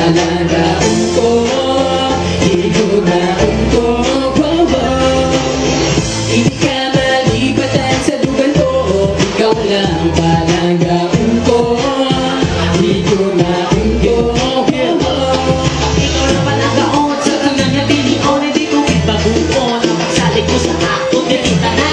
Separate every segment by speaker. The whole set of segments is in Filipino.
Speaker 1: Palanggaon ko, higumaon ko, hindi ka malipatan sa dugan ko, ikaw lang palanggaon ko, higumaon ko,
Speaker 2: ikaw lang palanggaon sa tangang natilion, hindi ko ibabuon ang pagsalik ko sa ako, dilita na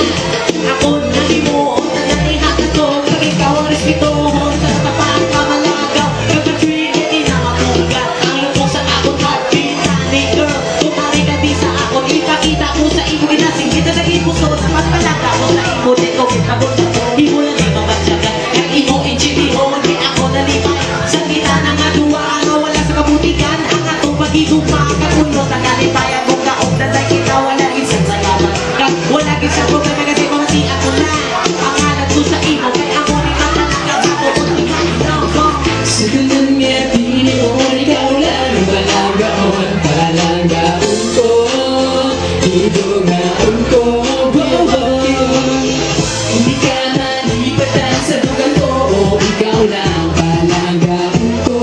Speaker 2: ako nalimuon, nananihat ako pag ikaw ang respetuhon sa tapaang kamalagaw, kapag hindi na mapuga ang lupong sa akong heartbeat, honey girl, tumari ka di sa akong ipakita ko sa imo inasinggit na naging puso, dapat palangga ko sa imo, di ko kitabot ako, di mo lang ito magsyagan, kag imo inchibihon, di ako nalipay sa kita ng aduwa, ano wala sa kabutikan, ang atong pag-igugma, kagunot ang kalipayan mo kaong daday kita, wala isang salamat, kag wala isang problema kasi kung di ako lang, ang alat ko sa imo, kay ako rin ang talagang sa kabutikan,
Speaker 1: sa tanang natilion, ikaw lang palanggaon, palanggaon ko, higumaon ko, hindi ka malipatan sa dugan ko, ikaw lang palanggaon ko,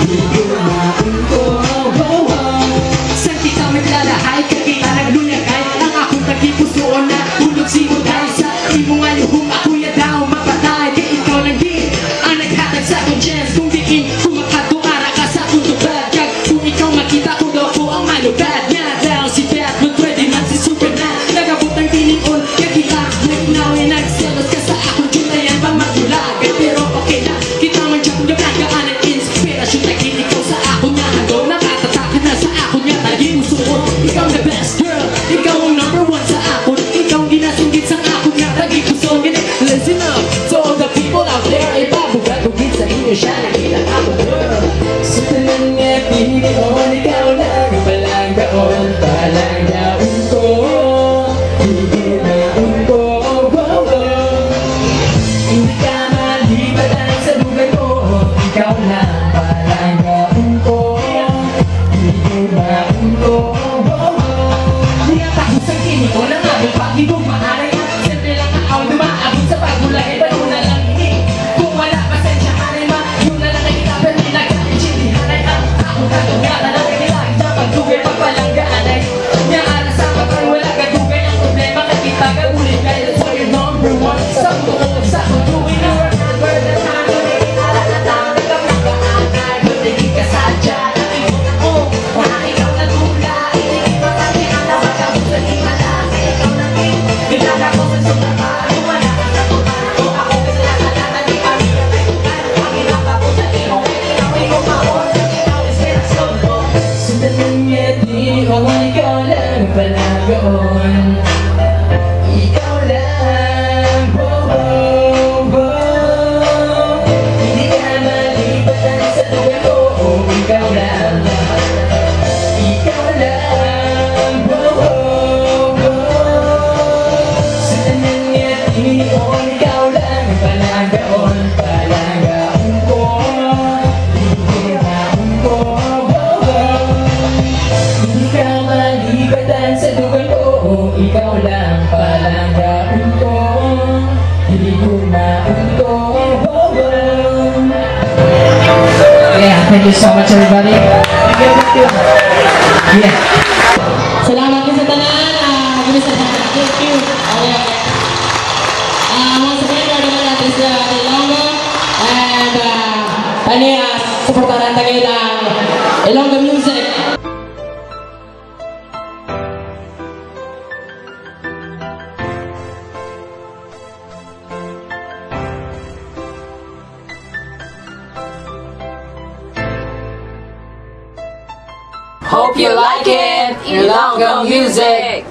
Speaker 1: higumaon ko,
Speaker 2: saan kita maglalahay, kag kita naglulagay, ang akong tagipusoon na hulog simuday, sa imo nga luhong ako'y daw mapatay, kay ikaw lang din ang naghatag sa akong chance, kung diin kumakaduara ka sa akong tubad, kag kung ikaw makita ko daw ko ang malubad, nga daw si Batman, pwede man si Superman, nagabot ng tinion, kag kita nagnawin, nagselos ka sa akong tulayan pang magdulagan, pero okay na, kita man dyan kung nagaan ang inspirasyon, naging ikaw sa akong nga hanggaw, nakatataka na sa akong nga taging usuon, ikaw the best girl, ikaw ang number one sa akon, ikaw ang ginasunggit sa akong nga taging usuon,
Speaker 1: listen up to all the people out there, ipabugat ko sa inyo siya, nakita ako girl, sa tanang natilion, ikaw lang palanggaon, palanggaon ko, higumaon ko, hindi ka malipatan sa dugan ko, ikaw lang palanggaon ko, higumaon ko,
Speaker 2: di nga tapos ang kinig ko, nangabong pag-ibog maaray at simple lang ang aw dumaabot sa pagmulay, pero na lang ini, kung wala pasensya hanay ma, yun na lang ay kita, pero nilagay chilihanay ang akong kagagata na kailangan sa pagdugay pagpalanggaan ay niya alas sa kapag wala kadugay ang problema kay kita kagulit kayo, so you're number one sa buong sa pagdugay na work and word na tayo ala na tayo kapagkaan ay magiging kasadya na iyong ako na ikaw na tula hindi matangin ang nabagabot sa di malaki ikaw na rin biglang ako sa sumama wala ka sa tuman o ako kasalanan di kami na may tuman ang ginapa ko sa iyo ikaw ay kumaon ikaw inspirasyon ko
Speaker 1: sa tanang natilion, ikaw lang palanggaon, ikaw lang, hindi ka malipatan sa dugan ko, ikaw lang, ikaw lang, sa tanang natilion, ikaw lang palanggaon, palanggaon ko, higumaon ko, hindi ka malipatan sa dugan ko, ikaw lang palanggaon ko, higumaon ko.
Speaker 2: Yeah, thank you so much everybody. Thank you. Yeah. Salamat po sa tanan. Thank you. Okay. Once again, we're going to this ilonggo and supportaran tayo ng ilonggo music.
Speaker 3: Hope you like it, ilonggo music.